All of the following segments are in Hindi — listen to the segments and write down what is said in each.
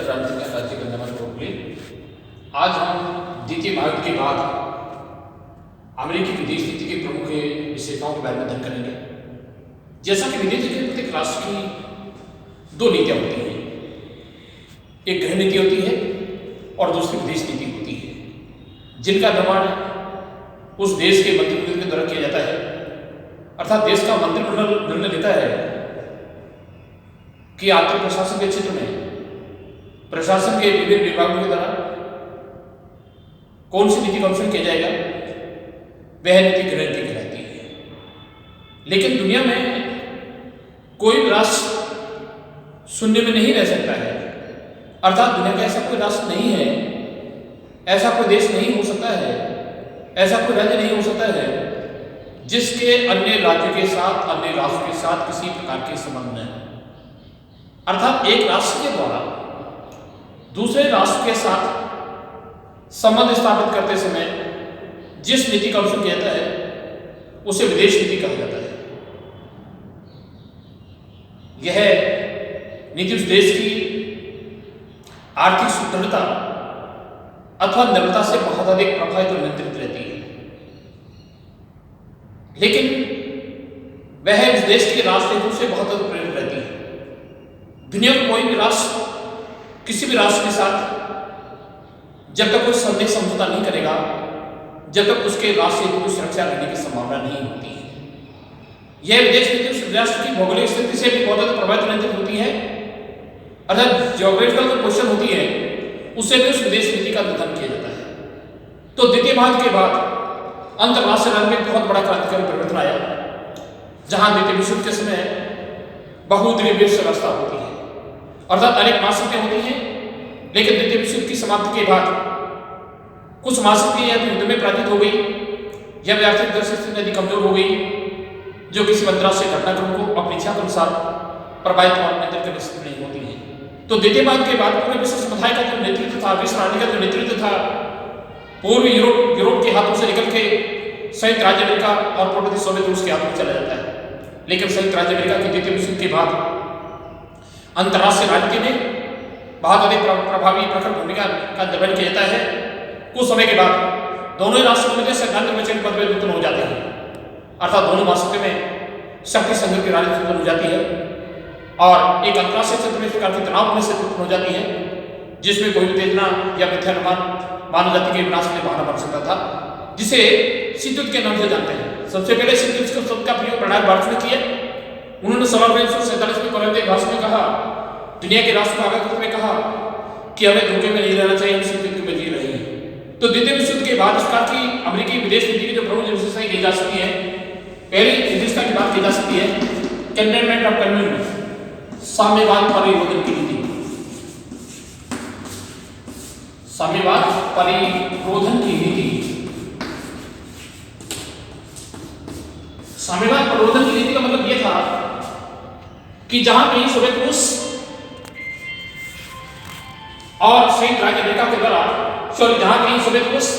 सेंट्रल राजनीतिक राज्य के नमन टोटली। आज हम द्वितीय महायुद्ध के बाद अमेरिकी विदेश नीति के प्रमुख विशेषताओं के बारे में अध्ययन करेंगे। जैसा कि विदेश नीति प्रत्येक राष्ट्र की दो नीतियां होती हैं, एक गृह नीति होती है और दूसरी विदेश नीति होती है, जिनका निर्माण उस देश के मंत्रिमंडल के द्वारा किया जाता है। अर्थात देश का मंत्रिमंडल निर्णय लेता है कि आर्थिक प्रशासन के क्षेत्र में प्रशासन के विभिन्न विभागों के द्वारा कौन सी नीति का अनुसरण किया जाएगा, वह नीति गृह नीति कहलाती है। लेकिन दुनिया में कोई भी राष्ट्र शून्य में नहीं रह सकता है। अर्थात दुनिया का ऐसा कोई राष्ट्र नहीं है, ऐसा कोई देश नहीं हो सकता है, ऐसा कोई राज्य नहीं हो सकता है जिसके अन्य राज्यों के साथ, अन्य राष्ट्र के साथ किसी प्रकार के संबंध न हो। अर्थात एक राष्ट्र के द्वारा दूसरे राष्ट्र के साथ संबंध स्थापित करते समय जिस नीति का अनुसरण किया जाता है उसे विदेश नीति कहा जाता है। यह नीति उस देश की आर्थिक सुदृढ़ता अथवा निर्भरता से बहुत अधिक प्रभावित और नियंत्रित रहती है। लेकिन वह उस देश के राष्ट्र हितों से बहुत अधिक प्रेरित रहती है। दुनिया का कोई भी राष्ट्र किसी भी राष्ट्र के साथ जब तक कोई संदेह समझौता नहीं करेगा, जब तक उसके राष्ट्र हितों की सुरक्षा रहने की संभावना नहीं होती है। यह विदेश नीति उस राष्ट्र की भौगोलिक स्थिति से भी बहुत अधिक प्रभावित नियंत्रित होती है। अर्थात जियोग्राफिकल जो पोजीशन होती है उससे भी उस विदेश नीति का निर्धारण किया जाता है। तो द्वितीय महायुद्ध के बाद अंतर्राष्ट्रीय रण में बहुत बड़ा क्रांतिकारी परिवर्तन आया, जहां द्वितीय विश्व युद्ध के समय बहुद्वीपीय व्यवस्था होती है। अर्थात अनेक महाशक्तियां होती हैं, लेकिन द्वितीय विश्व युद्ध की समाप्ति के बाद कुछ महाशक्तियां या तो युद्ध में पराजित हो गई या वे आर्थिक दृष्टि से अधिक कमजोर हो गई, जो किसी अंतर्राष्ट्रीय घटनाक्रम को अपनी इच्छा के अनुसार प्रभावित और नियंत्रित करने से नहीं होती है। तो द्वितीय महायुद्ध के बाद पूरे विश्व समुदाय का जो नेतृत्व था, विश्व राजनीति का जो नेतृत्व था, पूर्वी यूरोप के हाथों से निकल के संयुक्त राज्य अमेरिका और पूर्वी सोवियत रूस के हाथों में चला जाता है। लेकिन संयुक्त राज्य अमेरिका के द्वितीय विश्व युद्ध के बाद अंतर्राष्ट्रीय राजनीति में बहुत अधिक प्रभावी प्रखर भूमिका का निर्वहन किया जाता है। कुछ समय के बाद दोनों ही राष्ट्रों में सैद्धांतिक वचन मतभेद उत्पन्न हो जाते हैं। अर्थात दोनों महाशक्तियों में शक्ति संघर्ष की राजनीति उत्पन्न हो जाती है और एक अंतर्राष्ट्रीय क्षेत्र में इस प्रकार की तनाव होने से उत्पन्न हो जाती है, जिसमें कोई उत्तेजना या मिथ्यानुमान मानव जाति के विनाश के लिए बहाना बन सकता था, जिसे शीत युद्ध के नाम से जानते हैं। सबसे पहले शीत युद्ध शब्द का प्रयोग प्रणब भारत ने किया। उन्होंने 1947 में कोलंबिया भाषण में कहा, दुनिया के राष्ट्र को आगाह करते हुए कहा कि हमें धोखे में नहीं रहना चाहिए, हम शीत युद्ध में जी रहे हैं। तो द्वितीय विश्व युद्ध के बाद इस प्रकार की अमेरिकी विदेश नीति की जो प्रमुख विशेषताएं की जा सकती है, पहली विशेषता की बात की जा सकती है कंटेनमेंट ऑफ कन्वीनियंस, साम्यवाद परिरोधन की नीति। साम्यवाद परिरोधन की नीति, साम्यवाद परिरोधन की नीति का मतलब यह था कि जहां कहीं सोवियत रूस और संयुक्त राज्य अमेरिका के द्वारा जहां कहीं सोवियत रूस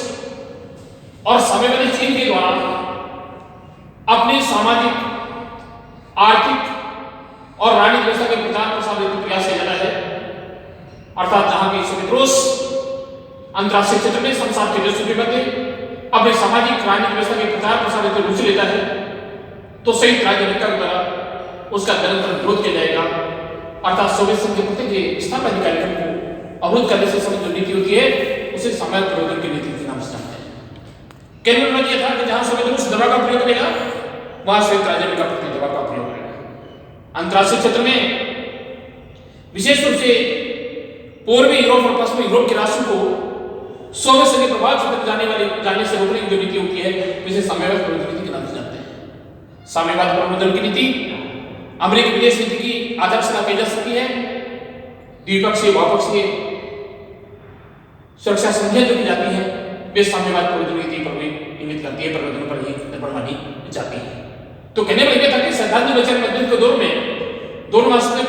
और साम्यवादी चीन के द्वारा अपने सामाजिक, आर्थिक और राजनीतिक व्यवस्था के प्रचार प्रसार हेतु प्रयास किया जाता है। अर्थात जहां कहीं सोवियत रूस अंतर्राष्ट्रीय क्षेत्र में संसार के देशों के मध्य अपने सामाजिक राजनीतिक व्यवस्था के प्रचार प्रसार हेतु रुचि लेता है, तो संयुक्त राज्य अमेरिका के द्वारा उसका निरंतर विरोध किया जाएगा। अर्थात सोवियत संघ के प्रत्येक स्थापना कार्यक्रम को अवरुद्ध करने से संबंधित जो नीति होती है उसे साम्यवाद परिवर्तन की नीति के नाम से जानते हैं। केंद्र में यह था कि जहां सोवियत रूस दबाव का प्रयोग करेगा, वहां संयुक्त राज्य अमेरिका प्रति दबाव का प्रयोग करेगा। अंतर्राष्ट्रीय क्षेत्र में विशेष रूप से पूर्वी यूरोप और पश्चिमी यूरोप के राष्ट्रों को सोवियत संघ के प्रभाव से जाने से रोकने की जो नीति होती है उसे साम्यवाद परिवर्तन नीति के नाम से जानते हैं। साम्यवाद परिवर्तन की नीति अमेरिकी विदेश नीति की आधारशिला कही जा सकती है। द्विपक्षीय, बहुपक्षीय सुरक्षा संधियां जो की जाती हैं वे साम्यवाद परिवर्तन नीति पर भी इंगित करती है, परिवर्तन पर ही निर्भर मानी जाती है। तो कहने वाले था कि सैद्धांतिक वचन मतभेद के दौर में दोनों महाशक्तियों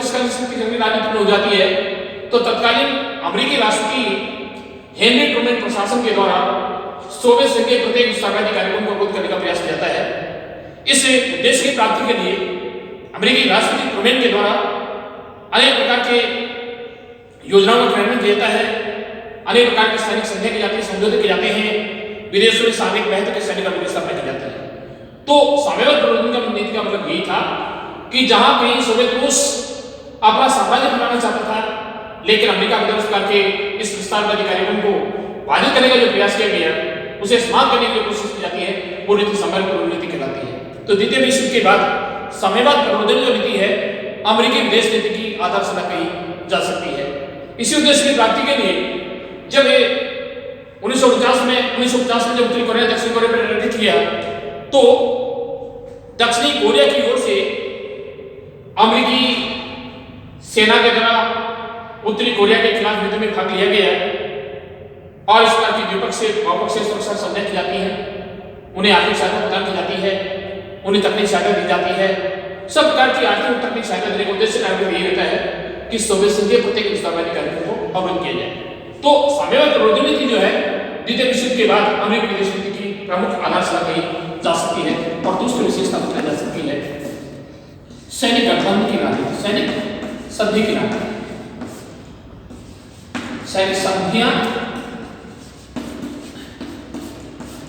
की राजनीति हो जाती है, तो तत्कालीन अमेरिकी राष्ट्रपति हेनरी ट्रूमैन प्रशासन के द्वारा सोवियत संघ के प्रत्येक विस्तारवादी कार्यक्रम को अवरुद्ध करने का प्रयास किया जाता है। इस उद्देश्य की प्राप्ति के लिए अमेरिकी राष्ट्रपति ट्रूमैन के द्वारा अनेक प्रकार के योजनाओं का क्रियान्वयन किया जाता है, अनेक प्रकार की सैनिक संध्या की जाती है, समझौते किए जाते हैं, विदेशों में सामरिक महत्व के सैनिक बलों की स्थापना की जाती है। तो साम्यवाद प्रवर्तन का नीति का मतलब यही था कि जहां कहीं सोवियत रूस अपना साम्राज्य बनाना चाहता था, लेकिन अमेरिका की तरफ करके इस विस्तारवादी कार्यक्रम को बाधित करने का जो प्रयास किया गया, उसे समाप्त करने की कोशिश की जाती है, वो नीति साम्यवाद प्रवर्तन नीति कहलाती है। तो द्वितीय विश्व युद्ध के बाद साम्यवाद प्रवर्तन जो नीति है अमेरिकी विदेश नीति की आधारशिला कही जा सकती है। इसी उद्देश्य की प्राप्ति के लिए जब ये 1949 में जब उत्तरी कोरिया दक्षिण कोरिया पर निर्णय किया, तो दक्षिणी कोरिया की ओर से अमेरिकी सेना के द्वारा उत्तरी कोरिया के खिलाफ युद्ध में भाग लिया गया और इस प्रकार की द्विपक्षीय बहुपक्षीय सुरक्षा संधि की जाती है, उन्हें आर्थिक सहायता प्रदान की जाती है, उन्हें तकनीक सहायता दी जाती है। सब प्रकार की आर्थिक और तकनीक सहायता देने का उद्देश्य यही रहता है कि सोवियत संघ के प्रत्येक विस्तारवादी कार्यक्रम को अवरुद्ध किया जाए। तो साम्यवाद प्रवर्तन नीति जो है द्वितीय विश्व युद्ध के बाद अमेरिकी विदेश नीति की प्रमुख आधारशिला कही जा सकती है। और दूसरी विशेषता बताई जा सकती है सैनिक गठबंधन की राजनीति, सैनिक संधि की राजनीति। सैनिक संधियां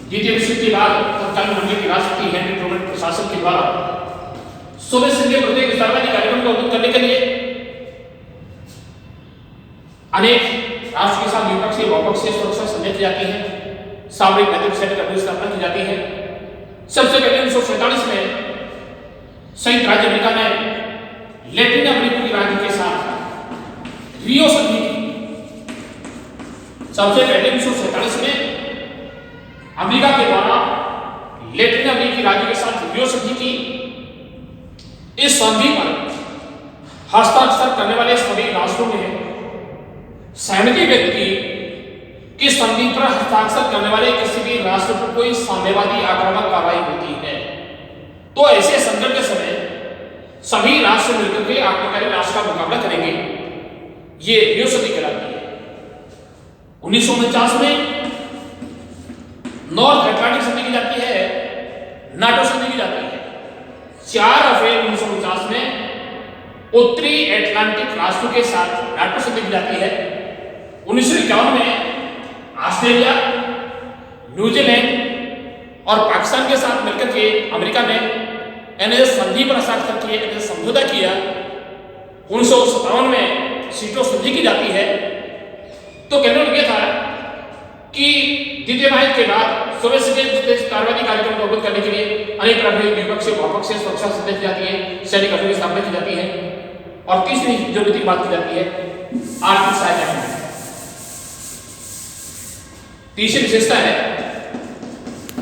द्वितीय विश्व युद्ध के बाद तत्कालीन अमेरिका के राष्ट्रपति हेनरी ट्रूमैन प्रशासन के द्वारा सोवियत संघ के प्रत्येक विस्तारवादी कार्यक्रम को अवरुद्ध करने के लिए अनेक राष्ट्र के साथ द्विपक्षीय बहुपक्षीय सुरक्षा संधि की जाती है, सामरिक नेतृत्व सैनिक की स्थापना की जाती है। सबसे पहले 1947 में संयुक्त राज्य अमेरिका ने लैटिन अमेरिका की राज्य के साथ रियो संधि की। सबसे पहले 1947 में अमेरिका के द्वारा लैटिन अमेरिकी राज्य के साथ रियो संधि की। इस संधि पर हस्ताक्षर करने वाले सभी राष्ट्रों ने सहमति व्यक्त की कि संधि पर हस्ताक्षर करने वाले किसी भी राष्ट्र पर कोई साम्यवादी आक्रामक कार्रवाई होती है तो ऐसे संकट के समय सभी राष्ट्र मिलकर के आक्रामकारी राष्ट्र का मुकाबला करेंगे। ये रियो संधि कहलाती है। 1949 में नॉर्थ अटलांटिक संधि की जाती है, नाटो संधि की जाती है। 4 अप्रैल 1949 में उत्तरी अटलांटिक राष्ट्रों के साथ नाटो संधि की जाती है। 1951 में ऑस्ट्रेलिया, न्यूजीलैंड और पाकिस्तान के साथ मिलकर के अमेरिका ने एनएस संधि पर हस्ताक्षर किए, एनएस समझौता किया। 1957 में सीटो संधि की जाती है। तो कहने लगे था कि द्वितीय महायुद्ध के बाद सोवियत संघ के विस्तारवादी कार्यक्रम को अवरुद्ध करने के लिए अनेक प्रकार की द्विपक्षीय बहुपक्षीय सुरक्षा संधि की जाती है, सैनिक अभियान की स्थापना की जाती है। और तीसरी जो नीति की बात की जाती है आर्थिक सहायता की। तीसरी विशेषता है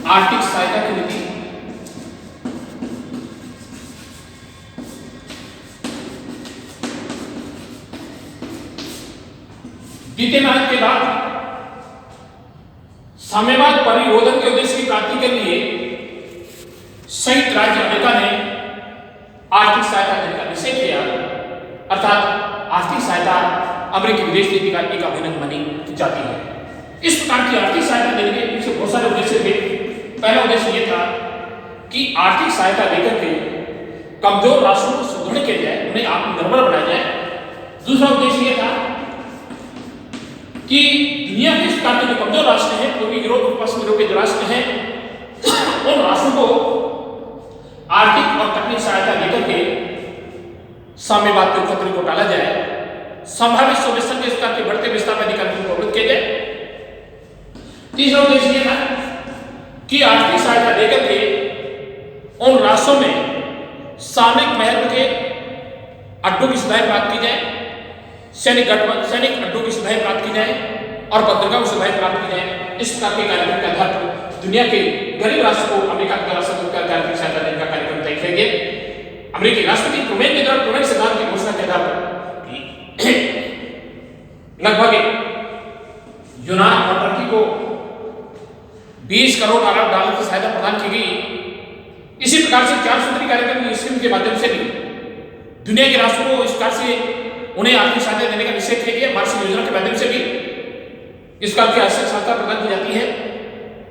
आर्थिक सहायता की नीति। द्वितीय महायुद्ध के बाद साम्यवाद परिरोधन के उद्देश्य की प्राप्ति के लिए संयुक्त राज्य अमेरिका ने आर्थिक सहायता देने का निषेध किया, अर्थात आर्थिक सहायता अमेरिकी विदेश नीति का एक अभिन्न मानी जाती है। इस प्रकार की आर्थिक सहायता देने के पीछे बहुत सारे उद्देश्य थे। पहला उद्देश्य यह था कि आर्थिक सहायता देकर के कमजोर राष्ट्रों को सुदृढ़ किया जाए, उन्हें आत्मनिर्भर बनाया जाए। दूसरा उद्देश्य यह था कि दुनिया के इस प्रकार के जो कमजोर राष्ट्र हैं, पूर्वी यूरोप और पश्चिमी यूरोप के जो राष्ट्र हैं, उन राष्ट्रों को आर्थिक और तकनीक सहायता देकर के साम्यवाद के खतरे को टाला जाए, संभावित सोवियत संघ के इस प्रकार के बढ़ते विस्तारवादी कार्यक्रम को अवरुद्ध किया जाए। तीसरा उद्देश्य यह था कि आर्थिक सहायता देकर के उन राष्ट्रों में सामरिक महत्व के अड्डों की सुविधाएं प्राप्त की जाए, सैनिक अड्डों की सुविधाएं प्राप्त की जाए और बंदरगाह की सुविधाएं प्राप्त की जाए। इस प्रकार के कार्यक्रम के आधार पर दुनिया के गरीब राष्ट्र को अमेरिका के द्वारा संयुक्त आर्थिक सहायता देने का कार्यक्रम तय किया गया। अमेरिकी राष्ट्रपति ट्रूमैन के द्वारा ट्रूमैन सिद्धांत की घोषणा के आधार पर लगभग यूनान और टर्की को 20 करोड़ अरब डॉलर की सहायता प्रदान की गई। इसी प्रकार से 4 सूत्री कार्यक्रम की स्कीम के माध्यम से भी दुनिया के राष्ट्रों को इस प्रकार से उन्हें आर्थिक सहायता देने का निषेध किया गया। मार्शल योजना के माध्यम से भी इस प्रकार की आर्थिक सहायता प्रदान की जाती है।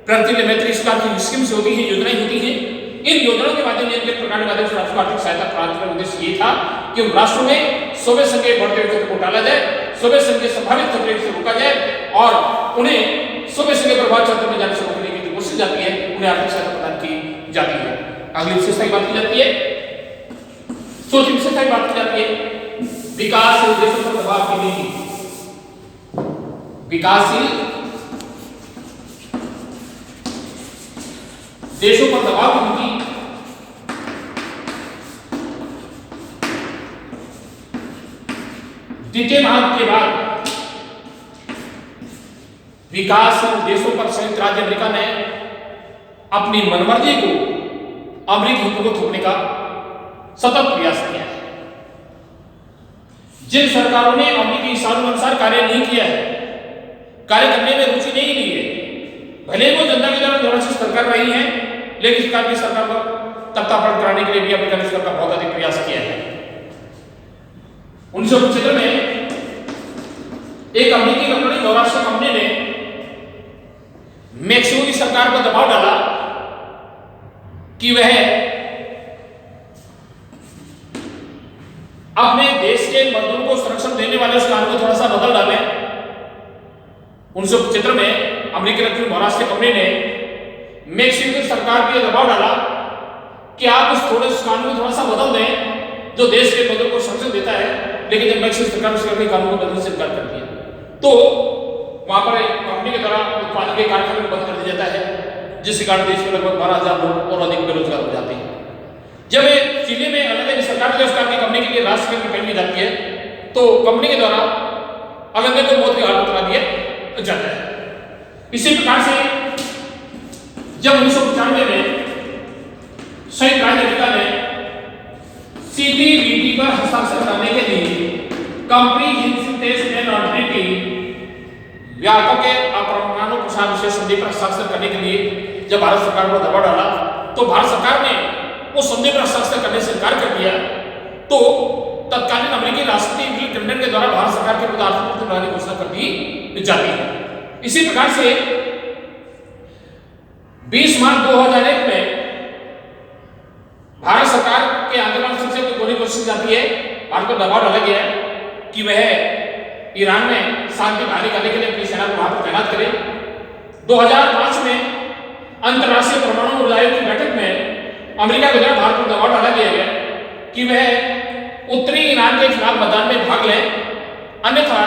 प्रगति मैत्री इस प्रकार की स्कीम्स होती हैं, योजनाएं होती हैं इन योजनाओं के माध्यम से, इनके प्रकार के माध्यम से राष्ट्र को आर्थिक सहायता प्राप्त करने का उद्देश्य ये था कि उन राष्ट्रों में सोवियत संघ के बढ़ते हुए खतरे को टाला जाए, सोवियत संघ के संभावित खतरे से रोका जाए और उन्हें सोवियत संघ के प्रभाव क्षेत्र में जाने से रोकने की जो कोशिश जाती है, उन्हें आर्थिक सहायता प्रदान की जाती है। अगली विशेषता की बात की जाती है, चौथी विशेषता की बात की जाती है विकासशील देशों पर दबाव की नीति। विकासशील देशों पर दबाव की नीति द्वितीय महायुद्ध के बाद विकासशील देशों पर संयुक्त राज्य अमेरिका ने अपनी मनमर्जी को अमेरिकी हितों को थोपने का सतत प्रयास किया है। जिन सरकारों ने अमेरिकी इच्छानुसार कार्य नहीं किया है, कार्य करने में रुचि नहीं ली है, भले वो जनता की तरफ निरंकुश सरकार रही है, लेकिन इस प्रकार की सरकार को तख्तापलट कराने के लिए भी अमेरिका ने इसका बहुत अधिक प्रयास किया है। 1975 में एक अमेरिकी कंपनी बहुराष्ट्रीय कंपनी ने मैक्सिको की सरकार पर दबाव डाला कि वह अपने देश के मजदूरों को संरक्षण देने वाले उस कानून को थोड़ा सा बदल डाले। 1975 में अमेरिकी रखी बहुराष्ट्रीय कंपनी ने मैक्सिको की सरकार पर दबाव डाला कि आप उस कानून को थोड़ा सा बदल दें जो देश के मजदूरों को संरक्षण देता है, लेकिन जब मैक्सिको सरकार ने कानून को बदलने से इनकार कर दिया तो वहां पर कंपनी के द्वारा उत्पादन के कारखाने को बंद कर दिया जाता है, जिसके कारण देश में लगभग 12,000 लोग और अधिक बेरोजगार हो जाते हैं। जब चिली में अलग अलग सरकार की कंपनी के लिए राष्ट्र की पहल की जाती है तो कंपनी के द्वारा अलग को मौत के घाट उतरा दिया जाता है। इसी प्रकार से जब 1995 में संयुक्त राज्य अमेरिका ने CTBT पर हस्ताक्षर करने के लिए कॉम्प्रिहेंसिव टेस्ट एंड ट्रीटी व्यापक के अपरमाणु प्रसार विशेष संधि पर हस्ताक्षर करने के लिए जब भारत सरकार पर दबाव डाला तो भारत सरकार ने उस संधि पर हस्ताक्षर करने से इनकार कर दिया। तो तत्कालीन अमेरिकी राष्ट्रपति बिल क्लिंटन के द्वारा भारत सरकार के विरुद्ध आर्थिक प्रतिबंध की घोषणा कर दी जाती है। इसी प्रकार से 20 मार्च 2001 में भारत सरकार के आंदोलन से कोई कोशिश जाती है, भारत पर दबाव डाला गया है कि वह ईरान में शांति बहाली करने के लिए अपनी सेना को वहां पर तैनात करे। 2005 में अंतर्राष्ट्रीय परमाणु ऊर्जा आयोग की बैठक में अमेरिका के द्वारा भारत पर दबाव डाला गया कि वह उत्तरी ईरान के खिलाफ मतदान में भाग ले, अन्यथा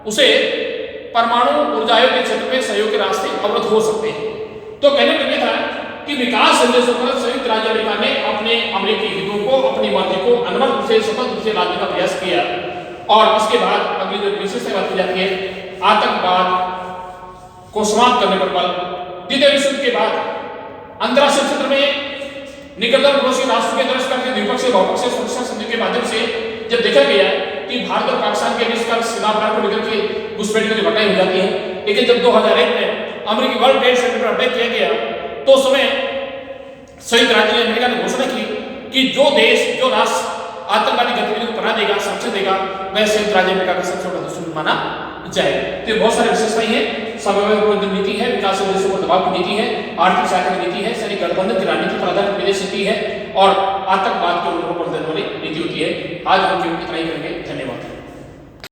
उसे परमाणु ऊर्जा आयोग के क्षेत्र में सहयोग के रास्ते अवरुद्ध हो सकते हैं। तो कहने का यह था कि विकास संदेशों पर संयुक्त राज्य अमेरिका ने अपने अमेरिकी हितों को, अपनी मर्जी को अनवरत रूप से सतत रूप से लादने का प्रयास किया। और उसके बाद अगली जो विशेष बात की जाती है आतंकवाद को समाप्त करने पर बल। द्वितीय विश्व युद्ध के बाद अंतरराष्ट्रीय क्षेत्र में निकटतम पड़ोसी राष्ट्र के द्वारा द्विपक्षीय बहुपक्षीय सुरक्षा संधि के माध्यम से जब देखा गया कि भारत और पाकिस्तान के बीच का सीमा को लेकर के घुसपैठ की घटनाएं हो जाती हैं, लेकिन जब 2001 में अमेरिकी वर्ल्ड ट्रेड सेंटर पर अटैक किया गया तो उस समय संयुक्त राज्य अमेरिका ने घोषणा की कि जो देश, जो राष्ट्र आतंकवादी गतिविधियों को पनाह देगा, संरक्षण देगा, वह संयुक्त राज्य अमेरिका का सबसे बड़ा दुश्मन माना जाएगा। तो बहुत सारी विशेषताएं हैं। सार्वभौमिक नीति है, विकास देशों पर दबाव की नीति है, आर्थिक सहायता की नीति है, सैनिक गठबंधन की राजनीति पर आधारित विदेश नीति है और आतंकवाद के उन्मूलन पर देने वाली नीति होती है। आज हम केवल इतना ही करेंगे। धन्यवाद।